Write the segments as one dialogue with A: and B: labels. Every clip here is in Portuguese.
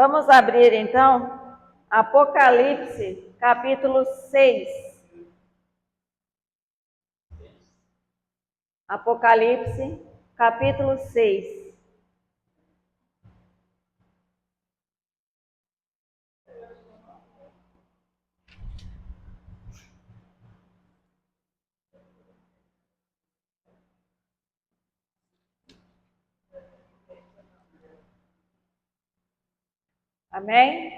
A: Vamos abrir então Apocalipse, capítulo 6. Apocalipse, capítulo 6. Amém?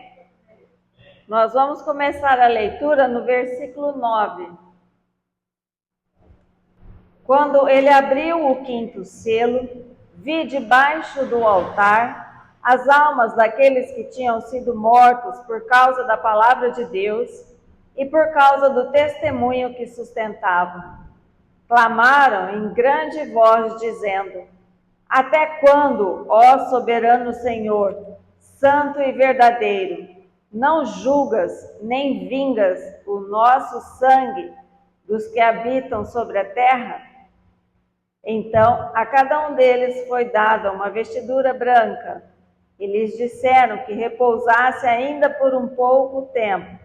A: Nós vamos começar a leitura no versículo 9. Quando ele abriu o quinto selo, vi debaixo do altar as almas daqueles que tinham sido mortos por causa da palavra de Deus e por causa do testemunho que sustentavam. Clamaram em grande voz, dizendo: Até quando, ó soberano Senhor, santo e verdadeiro, não julgas nem vingas o nosso sangue dos que habitam sobre a terra? Então a cada um deles foi dada uma vestidura branca, e lhes disseram que repousasse ainda por um pouco tempo,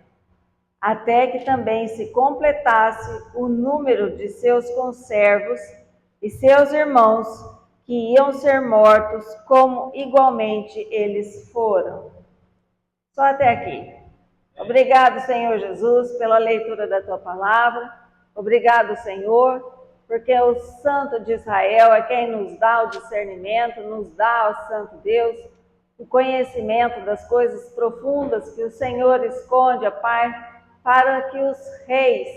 A: até que também se completasse o número de seus conservos e seus irmãos, que iam ser mortos, como igualmente eles foram. Só até aqui. Obrigado, Senhor Jesus, pela leitura da Tua palavra. Obrigado, Senhor, porque o Santo de Israel é quem nos dá o discernimento, nos dá, ó Santo Deus, o conhecimento das coisas profundas que o Senhor esconde, ó Pai, para que os reis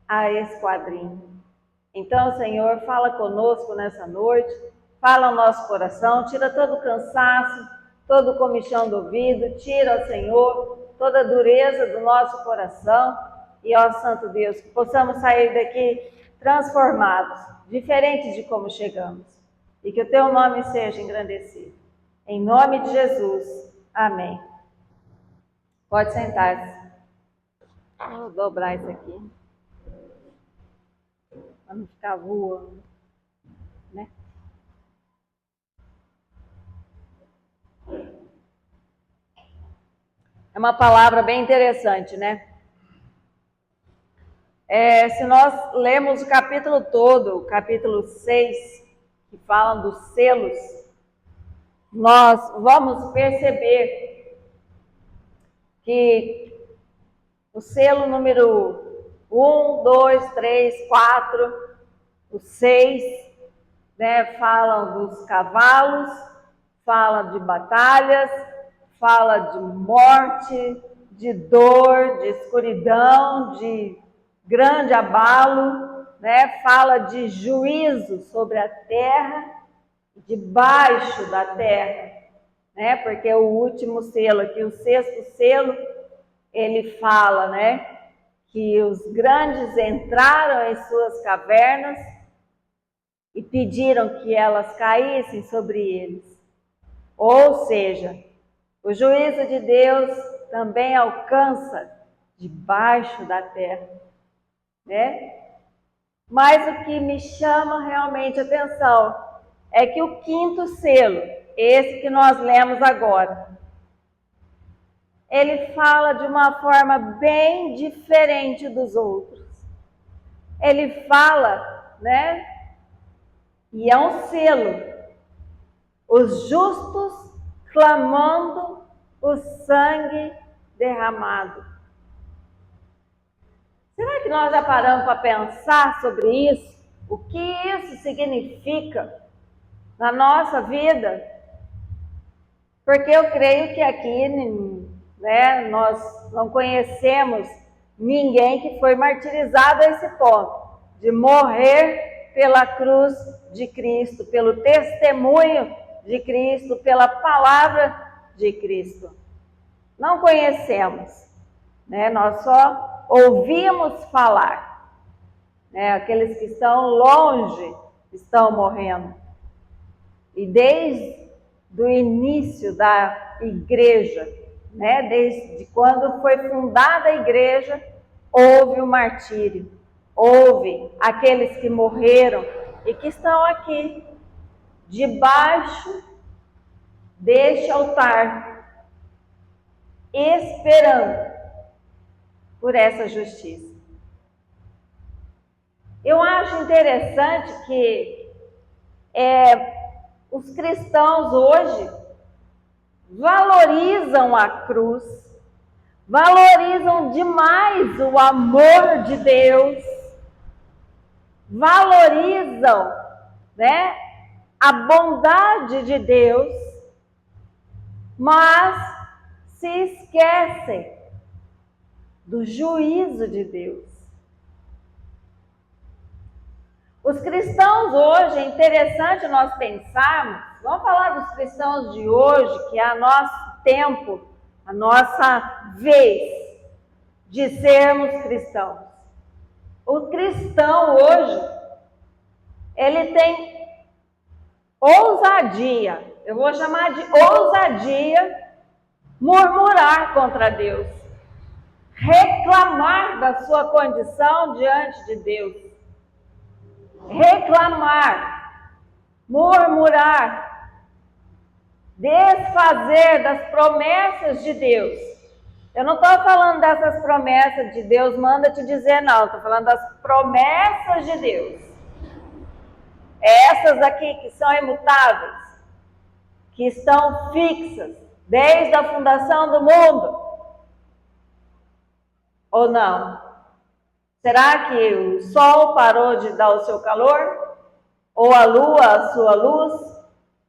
A: a esquadrinhem. Então, Senhor, fala conosco nessa noite, fala ao nosso coração, tira todo o cansaço, todo o comichão do ouvido, tira, ó Senhor, toda a dureza do nosso coração e, ó Santo Deus, que possamos sair daqui transformados, diferentes de como chegamos, e que o Teu nome seja engrandecido. Em nome de Jesus, amém. Pode sentar-se. Vou dobrar isso aqui, para não ficar voando, né? É uma palavra bem interessante, né? Se nós lermos o capítulo todo, o capítulo 6, que fala dos selos, nós vamos perceber que o selo número 1, 2, 3, 4, o 6, né, falam dos cavalos, fala de batalhas, fala de morte, de dor, de escuridão, de grande abalo, né, fala de juízo sobre a terra, debaixo da terra, né, porque o último selo aqui, o sexto selo, ele fala, né, que os grandes entraram em suas cavernas e pediram que elas caíssem sobre eles. Ou seja, o juízo de Deus também alcança debaixo da terra, né? Mas o que me chama realmente a atenção é que o quinto selo, esse que nós lemos agora, ele fala de uma forma bem diferente dos outros. Ele fala, né? E é um selo. Os justos clamando o sangue derramado. Será que nós já paramos para pensar sobre isso? O que isso significa na nossa vida? Porque eu creio que aqui, né, nós não conhecemos ninguém que foi martirizado a esse ponto, de morrer pela cruz de Cristo, pelo testemunho de Cristo, pela palavra de Cristo. Não conhecemos, né? Nós só ouvimos falar, né? Aqueles que estão longe estão morrendo. E desde o início da igreja, né? Desde quando foi fundada a igreja, houve o martírio, houve aqueles que morreram e que estão aqui, debaixo deste altar, esperando por essa justiça. Eu acho interessante que os cristãos hoje valorizam a cruz, valorizam demais o amor de Deus, valorizam, né, a bondade de Deus, mas se esquecem do juízo de Deus. Os cristãos hoje, é interessante nós pensarmos, vamos falar dos cristãos de hoje, que é o nosso tempo, a nossa vez de sermos cristãos. O cristão hoje, ele tem ousadia, eu vou chamar de ousadia, murmurar contra Deus, reclamar da sua condição diante de Deus. Reclamar, murmurar, desfazer das promessas de Deus. Eu não estou falando dessas promessas de Deus, manda te dizer não, estou falando das promessas de Deus. Essas aqui que são imutáveis, que estão fixas desde a fundação do mundo. Ou não? Será que o sol parou de dar o seu calor? Ou a lua a sua luz?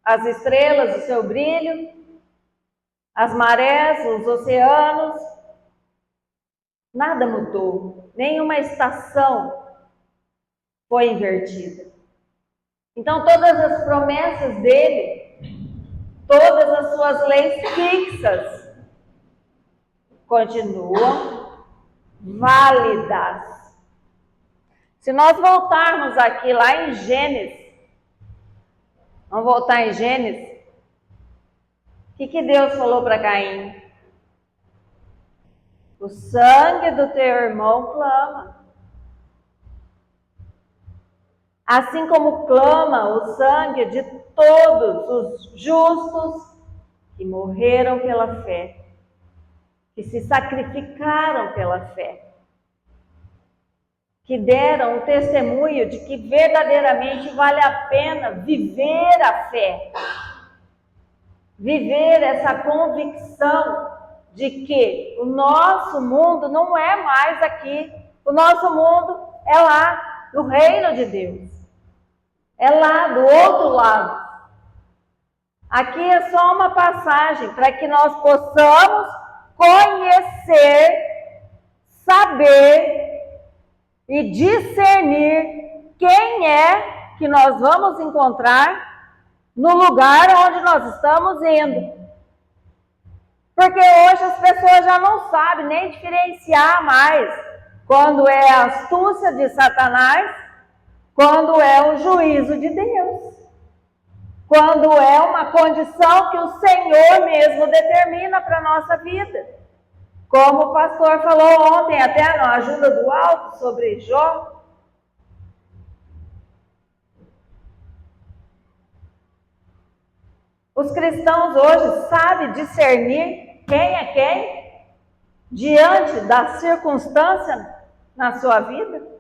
A: As estrelas o seu brilho? As marés, os oceanos? Nada mudou. Nenhuma estação foi invertida. Então todas as promessas dele, todas as suas leis fixas, continuam válidas. Se nós voltarmos aqui lá em Gênesis, vamos voltar em Gênesis, o que Deus falou para Caim? O sangue do teu irmão clama. Assim como clama o sangue de todos os justos que morreram pela fé, que se sacrificaram pela fé, que deram o testemunho de que verdadeiramente vale a pena viver a fé, viver essa convicção de que o nosso mundo não é mais aqui, o nosso mundo é lá no reino de Deus, é lá do outro lado. Aqui é só uma passagem para que nós possamos conhecer, saber e discernir quem é que nós vamos encontrar no lugar onde nós estamos indo. Porque hoje as pessoas já não sabem nem diferenciar mais quando é a astúcia de Satanás, quando é o juízo de Deus, quando é uma condição que o Senhor mesmo determina para a nossa vida. Como o pastor falou ontem, até na ajuda do alto, sobre Jó. Os cristãos hoje sabem discernir quem é quem diante da circunstância na sua vida.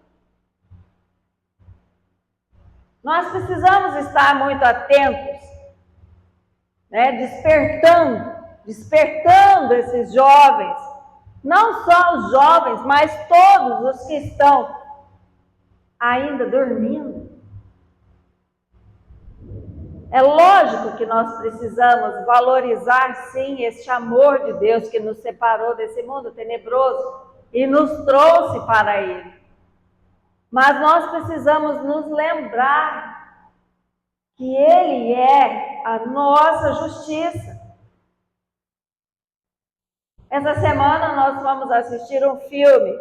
A: Nós precisamos estar muito atentos, né, despertando esses jovens, não só os jovens, mas todos os que estão ainda dormindo. É lógico que nós precisamos valorizar, sim, este amor de Deus que nos separou desse mundo tenebroso e nos trouxe para Ele. Mas nós precisamos nos lembrar que Ele é a nossa justiça. Essa semana nós vamos assistir um filme.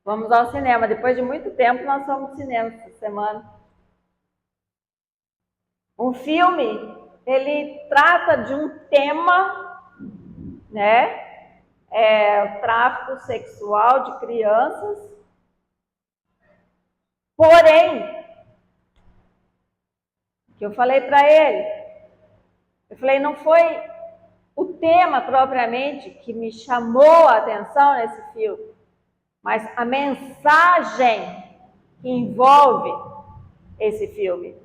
A: Vamos ao cinema. Depois de muito tempo nós fomos ao cinema essa semana. Um filme, ele trata de um tema, né? O tráfico sexual de crianças. Porém, que eu falei para ele, Eu falei, não foi o tema propriamente que me chamou a atenção nesse filme, mas a mensagem que envolve esse filme.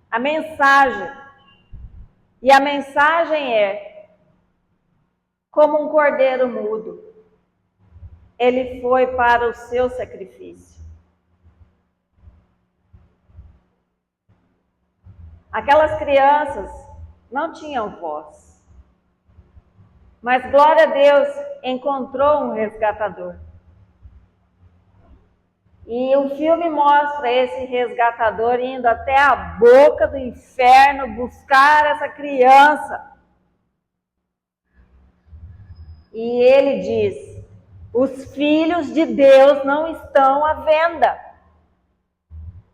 A: A mensagem. E a mensagem é: como um cordeiro mudo, ele foi para o seu sacrifício. Aquelas crianças não tinham voz. Mas, glória a Deus, encontrou um resgatador. E o filme mostra esse resgatador indo até a boca do inferno buscar essa criança. E ele diz: os filhos de Deus não estão à venda.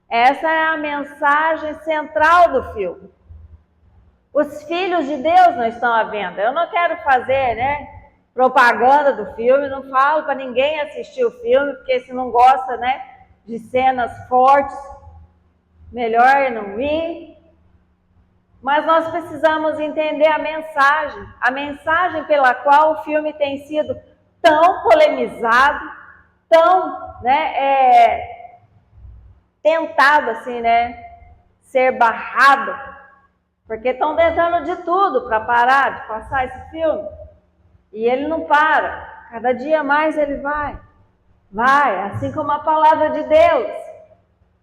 A: Essa é a mensagem central do filme. Os filhos de Deus não estão à venda. Eu não quero fazer, propaganda do filme, não falo para ninguém assistir o filme, porque se não gosta, de cenas fortes, melhor não ir. Mas nós precisamos entender a mensagem pela qual o filme tem sido tão polemizado, tão, tentado assim, ser barrado. Porque estão tentando de tudo para parar de passar esse filme. E ele não para. Cada dia mais ele vai. Vai, assim como a palavra de Deus.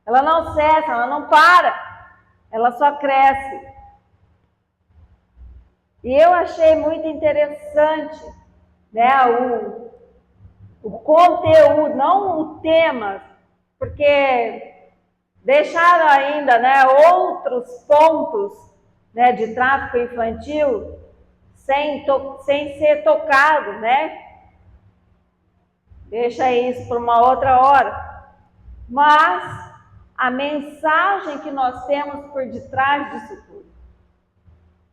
A: Ela não cessa, ela não para. Ela só cresce. E eu achei muito interessante, o conteúdo, não o tema, porque deixaram ainda, outros pontos de tráfico infantil sem ser tocado, Deixa isso para uma outra hora. Mas a mensagem que nós temos por detrás disso tudo.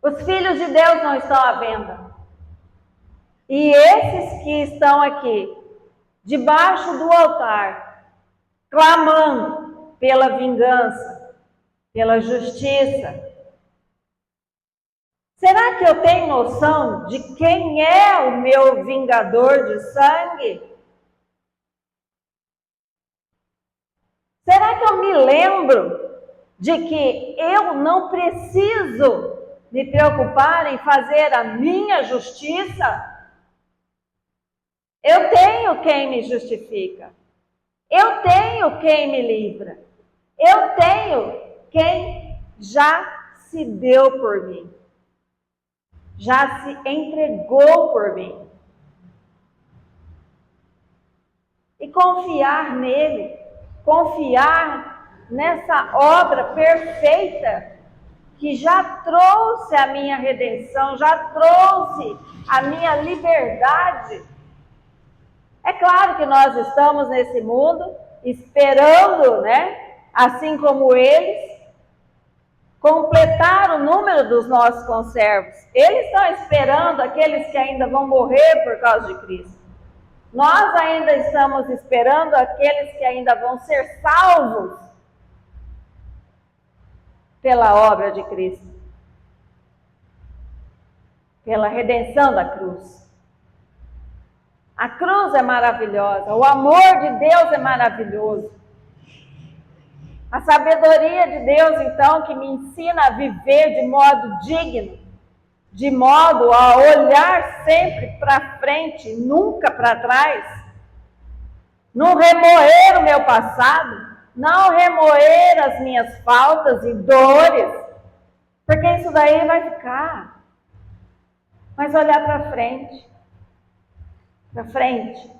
A: Os filhos de Deus não estão à venda. E esses que estão aqui, debaixo do altar, clamando pela vingança, pela justiça, será que eu tenho noção de quem é o meu vingador de sangue? Será que eu me lembro de que eu não preciso me preocupar em fazer a minha justiça? Eu tenho quem me justifica. Eu tenho quem me livra. Eu tenho quem já se deu por mim. Já se entregou por mim. E confiar nele, confiar nessa obra perfeita que já trouxe a minha redenção, já trouxe a minha liberdade. É claro que nós estamos nesse mundo esperando, assim como eles, completar o número dos nossos conservos. Eles estão esperando aqueles que ainda vão morrer por causa de Cristo. Nós ainda estamos esperando aqueles que ainda vão ser salvos pela obra de Cristo, pela redenção da cruz. A cruz é maravilhosa, o amor de Deus é maravilhoso. A sabedoria de Deus, então, que me ensina a viver de modo digno, de modo a olhar sempre para frente, nunca para trás, não remoer o meu passado, não remoer as minhas faltas e dores, porque isso daí vai ficar. Mas olhar para frente, para frente,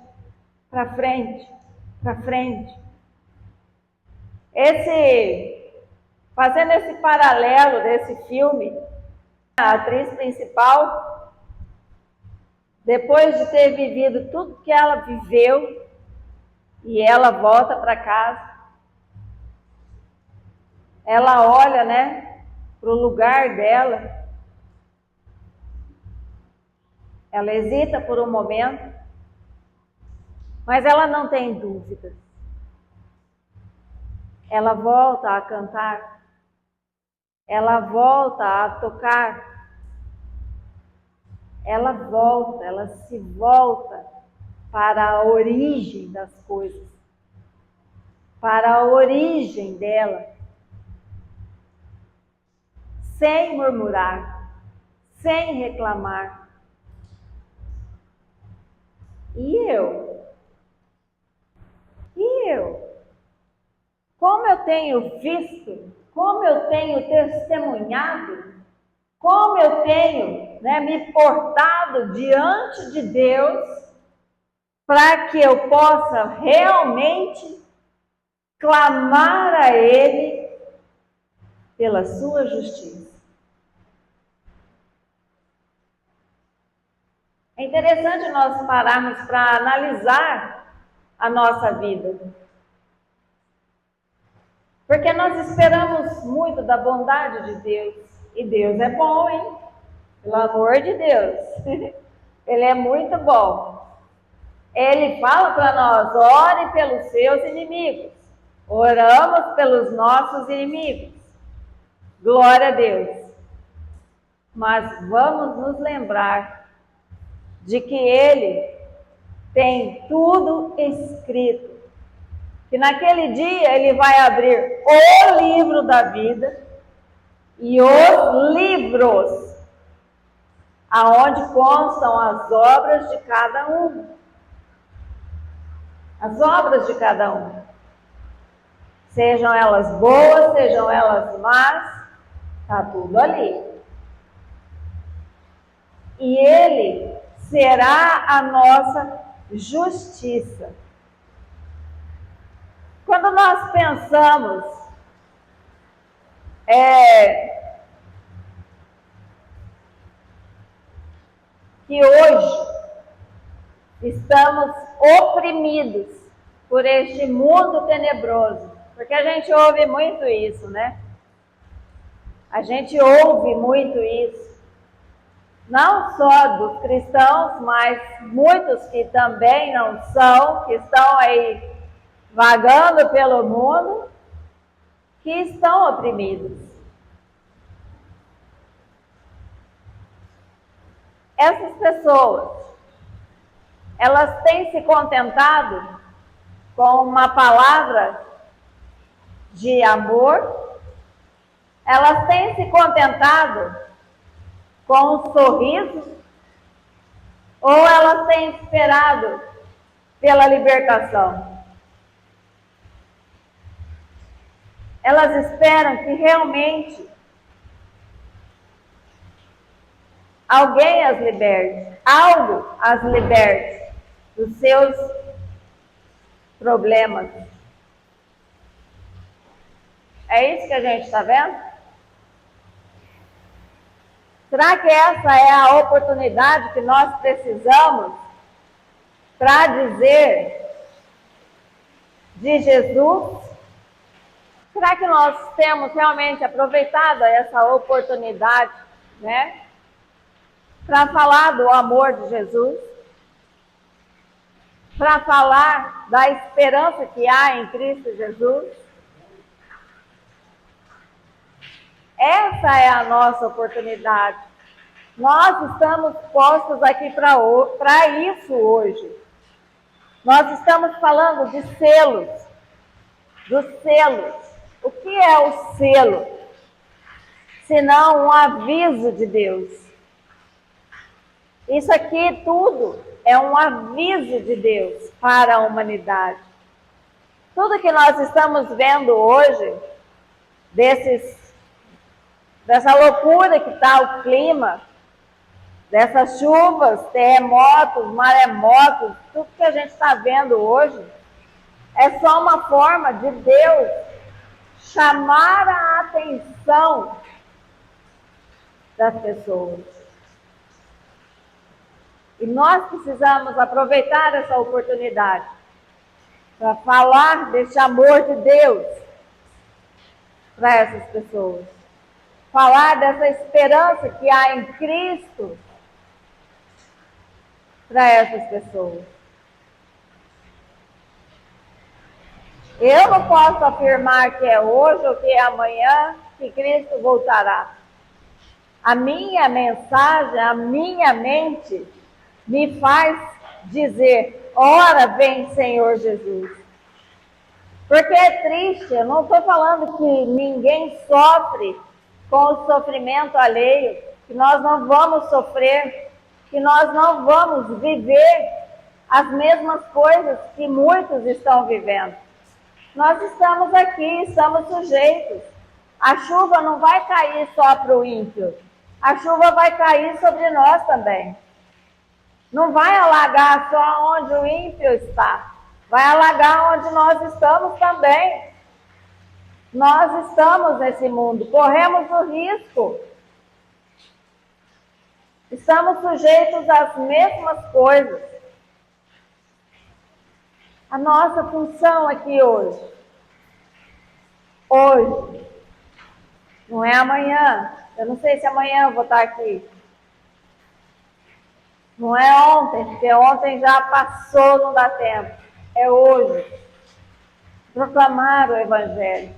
A: para frente, para frente. Fazendo esse paralelo desse filme, a atriz principal, depois de ter vivido tudo que ela viveu, e ela volta para casa, ela olha, para o lugar dela, ela hesita por um momento, mas ela não tem dúvidas. Ela volta a cantar, ela volta a tocar ela se volta para a origem das coisas, para a origem dela, sem murmurar, sem reclamar. E eu? Como eu tenho visto, como eu tenho testemunhado, como eu tenho me portado diante de Deus para que eu possa realmente clamar a Ele pela sua justiça. É interessante nós pararmos para analisar a nossa vida. Porque nós esperamos muito da bondade de Deus. E Deus é bom, hein? Pelo amor de Deus. Ele é muito bom. Ele fala para nós, ore pelos seus inimigos. Oramos pelos nossos inimigos. Glória a Deus. Mas vamos nos lembrar de que Ele tem tudo escrito. Que naquele dia Ele vai abrir o livro da vida e os livros aonde constam as obras de cada um. As obras de cada um. Sejam elas boas, sejam elas más, está tudo ali. E Ele será a nossa justiça. Quando nós pensamos que hoje estamos oprimidos por este mundo tenebroso, porque a gente ouve muito isso, né? A gente ouve muito isso. Não só dos cristãos, mas muitos que também não são, que estão aí vagando pelo mundo, que estão oprimidos. Essas pessoas, elas têm se contentado com uma palavra de amor, elas têm se contentado com um sorriso, ou elas têm esperado pela libertação? Elas esperam que realmente alguém as liberte, algo as liberte dos seus problemas. É isso que a gente está vendo? Será que essa é a oportunidade que nós precisamos para dizer de Jesus? Será que nós temos realmente aproveitado essa oportunidade, né? Para falar do amor de Jesus? Para falar da esperança que há em Cristo Jesus? Essa é a nossa oportunidade. Nós estamos postos aqui para isso hoje. Nós estamos falando de selos, dos selos. O que é o selo? Senão um aviso de Deus. Isso aqui tudo é um aviso de Deus para a humanidade. Tudo que nós estamos vendo hoje, dessa loucura que está o clima, dessas chuvas, terremotos, maremotos, tudo que a gente está vendo hoje, é só uma forma de Deus chamar a atenção das pessoas. E nós precisamos aproveitar essa oportunidade para falar desse amor de Deus para essas pessoas. Falar dessa esperança que há em Cristo para essas pessoas. Eu não posso afirmar que é hoje ou que é amanhã que Cristo voltará. A minha mensagem, a minha mente me faz dizer: ora vem, Senhor Jesus. Porque é triste, eu não estou falando que ninguém sofre com o sofrimento alheio, que nós não vamos sofrer, que nós não vamos viver as mesmas coisas que muitos estão vivendo. Nós estamos aqui, estamos sujeitos. A chuva não vai cair só para o ímpio, a chuva vai cair sobre nós também. Não vai alagar só onde o ímpio está, vai alagar onde nós estamos também. Nós estamos nesse mundo, corremos o risco. Estamos sujeitos às mesmas coisas. A nossa função aqui hoje, não é amanhã. Eu não sei se amanhã eu vou estar aqui. Não é ontem, porque ontem já passou, não dá tempo. É hoje. Proclamar o Evangelho.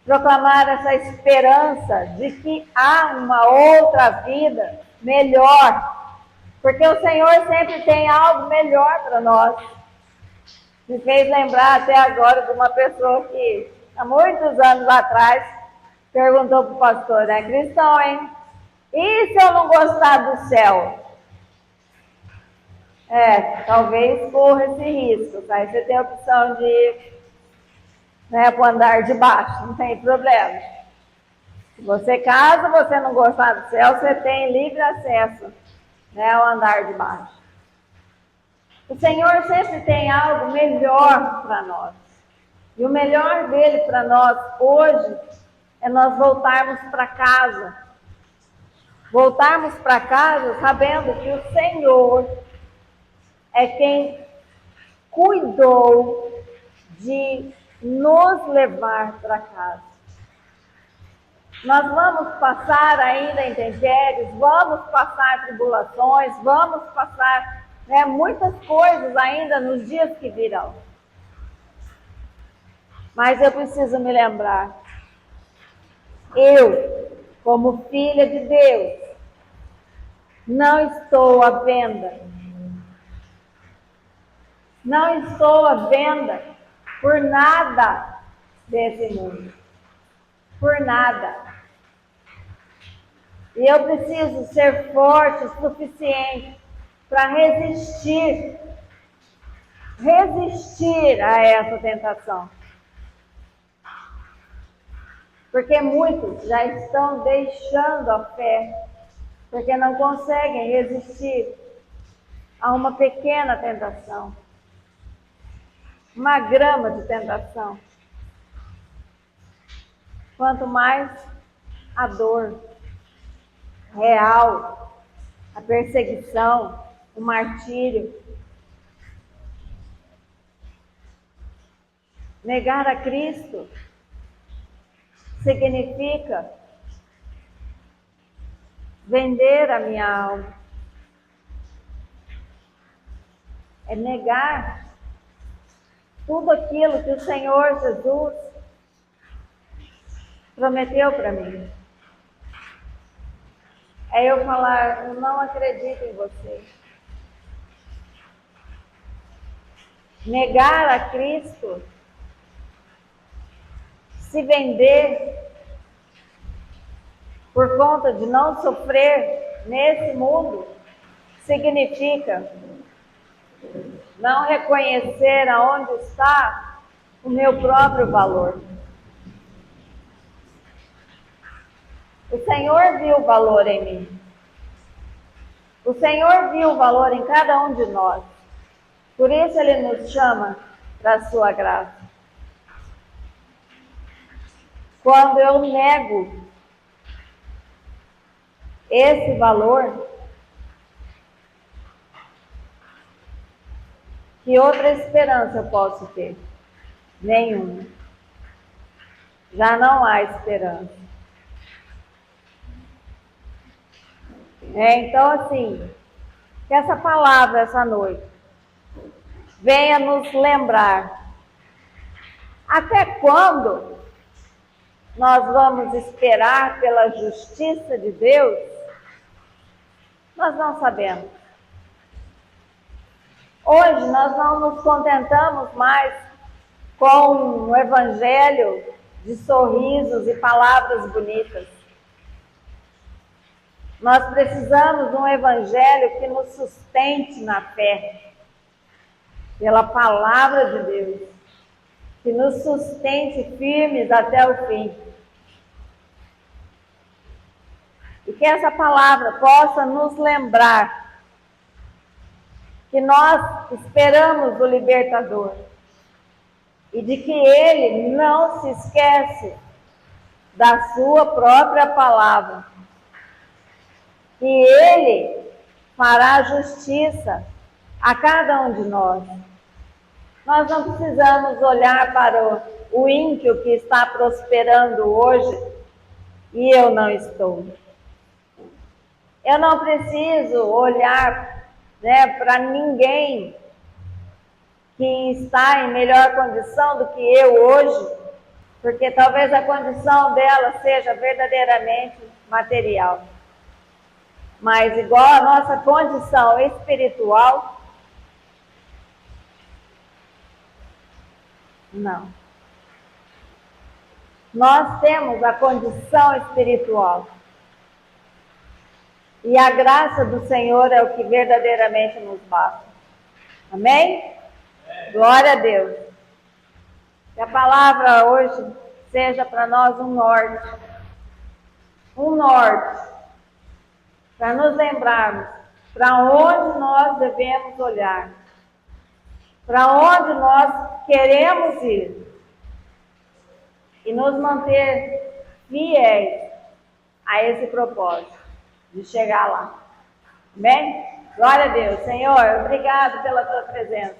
A: Proclamar essa esperança de que há uma outra vida melhor. Porque o Senhor sempre tem algo melhor para nós. Me fez lembrar até agora de uma pessoa que, há muitos anos atrás, perguntou para o pastor, é cristão, hein? E se eu não gostar do céu? Talvez corra esse risco, tá? Aí você tem a opção de ir, para o andar de baixo, não tem problema. Se você casa, você não gostar do céu, você tem livre acesso, ao andar de baixo. O Senhor sempre tem algo melhor para nós. E o melhor dele para nós hoje é nós voltarmos para casa. Voltarmos para casa sabendo que o Senhor é quem cuidou de nos levar para casa. Nós vamos passar ainda intempéries, vamos passar tribulações, vamos passar muitas coisas ainda nos dias que virão. Mas eu preciso me lembrar, eu, como filha de Deus, não estou à venda. Não estou à venda por nada desse mundo. Por nada. E eu preciso ser forte o suficiente para resistir a essa tentação. Porque muitos já estão deixando a fé, porque não conseguem resistir a uma pequena tentação, uma grama de tentação. Quanto mais a dor real, a perseguição, o martírio. Negar a Cristo significa vender a minha alma. É negar tudo aquilo que o Senhor Jesus prometeu para mim. É eu falar, eu não acredito em você. Negar a Cristo, se vender por conta de não sofrer nesse mundo, significa não reconhecer aonde está o meu próprio valor. O Senhor viu o valor em mim. O Senhor viu o valor em cada um de nós. Por isso Ele nos chama para a sua graça. Quando eu nego esse valor, que outra esperança eu posso ter? Nenhuma. Já não há esperança. Então, assim, que essa palavra, essa noite, venha nos lembrar até quando nós vamos esperar pela justiça de Deus? Nós não sabemos. Hoje nós não nos contentamos mais com um evangelho de sorrisos e palavras bonitas. Nós precisamos de um evangelho que nos sustente na fé, pela palavra de Deus, que nos sustente firmes até o fim. E que essa palavra possa nos lembrar que nós esperamos o Libertador e de que Ele não se esquece da sua própria palavra, que Ele fará justiça a cada um de nós. Nós não precisamos olhar para o ímpio que está prosperando hoje e eu não estou. Eu não preciso olhar, para ninguém que está em melhor condição do que eu hoje, porque talvez a condição dela seja verdadeiramente material. Mas igual a nossa condição espiritual, não. Nós temos a condição espiritual. E a graça do Senhor é o que verdadeiramente nos basta. Amém? Glória a Deus. Que a palavra hoje seja para nós um norte. Um norte. Para nos lembrarmos para onde nós devemos olhar. Para onde nós queremos ir. E nos manter fiéis a esse propósito de chegar lá. Amém? Glória a Deus. Senhor, obrigado pela tua presença.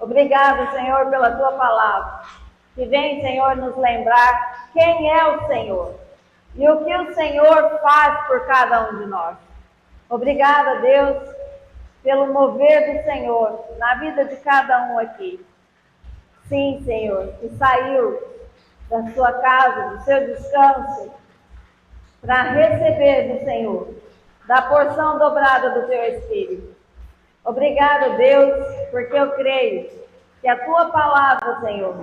A: Obrigado, Senhor, pela tua palavra. Que vem, Senhor, nos lembrar quem é o Senhor e o que o Senhor faz por cada um de nós. Obrigada, Deus, pelo mover do Senhor na vida de cada um aqui. Sim, Senhor, que saiu da sua casa, do seu descanso, para receber do Senhor, da porção dobrada do teu Espírito. Obrigado, Deus, porque eu creio que a tua palavra, Senhor,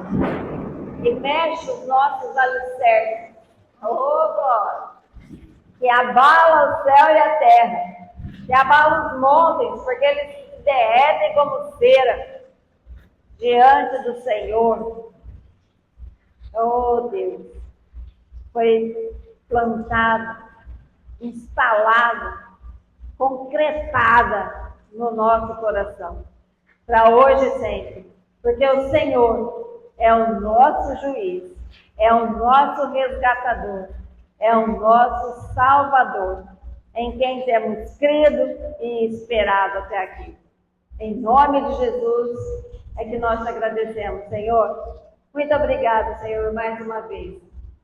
A: que mexe os nossos alicerces, glória, que abala o céu e a terra, que abala os montes, porque eles se derretem como cera diante do Senhor. Oh, Deus, foi plantada, instalada, concretada no nosso coração, para hoje e sempre, porque o Senhor é o nosso juiz, é o nosso resgatador, é o nosso Salvador, em quem temos crido e esperado até aqui. Em nome de Jesus é que nós te agradecemos, Senhor. Muito obrigada, Senhor, mais uma vez,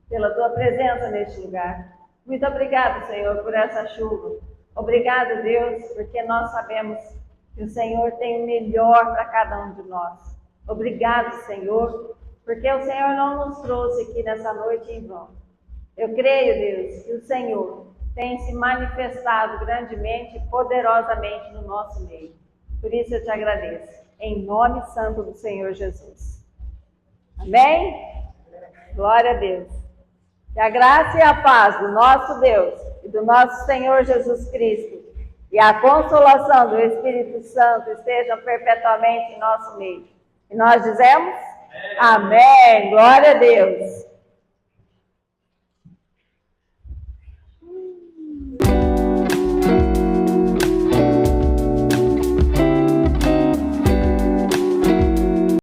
A: pela tua presença neste lugar. Muito obrigada, Senhor, por essa chuva. Obrigado, Deus, porque nós sabemos que o Senhor tem o melhor para cada um de nós. Obrigado, Senhor, porque o Senhor não nos trouxe aqui nessa noite em vão. Eu creio, Deus, que o Senhor tem se manifestado grandemente e poderosamente no nosso meio. Por isso eu te agradeço, em nome santo do Senhor Jesus. Amém? Glória a Deus. Que a graça e a paz do nosso Deus e do nosso Senhor Jesus Cristo e a consolação do Espírito Santo estejam perpetuamente em nosso meio. E nós dizemos? Amém. Glória a Deus.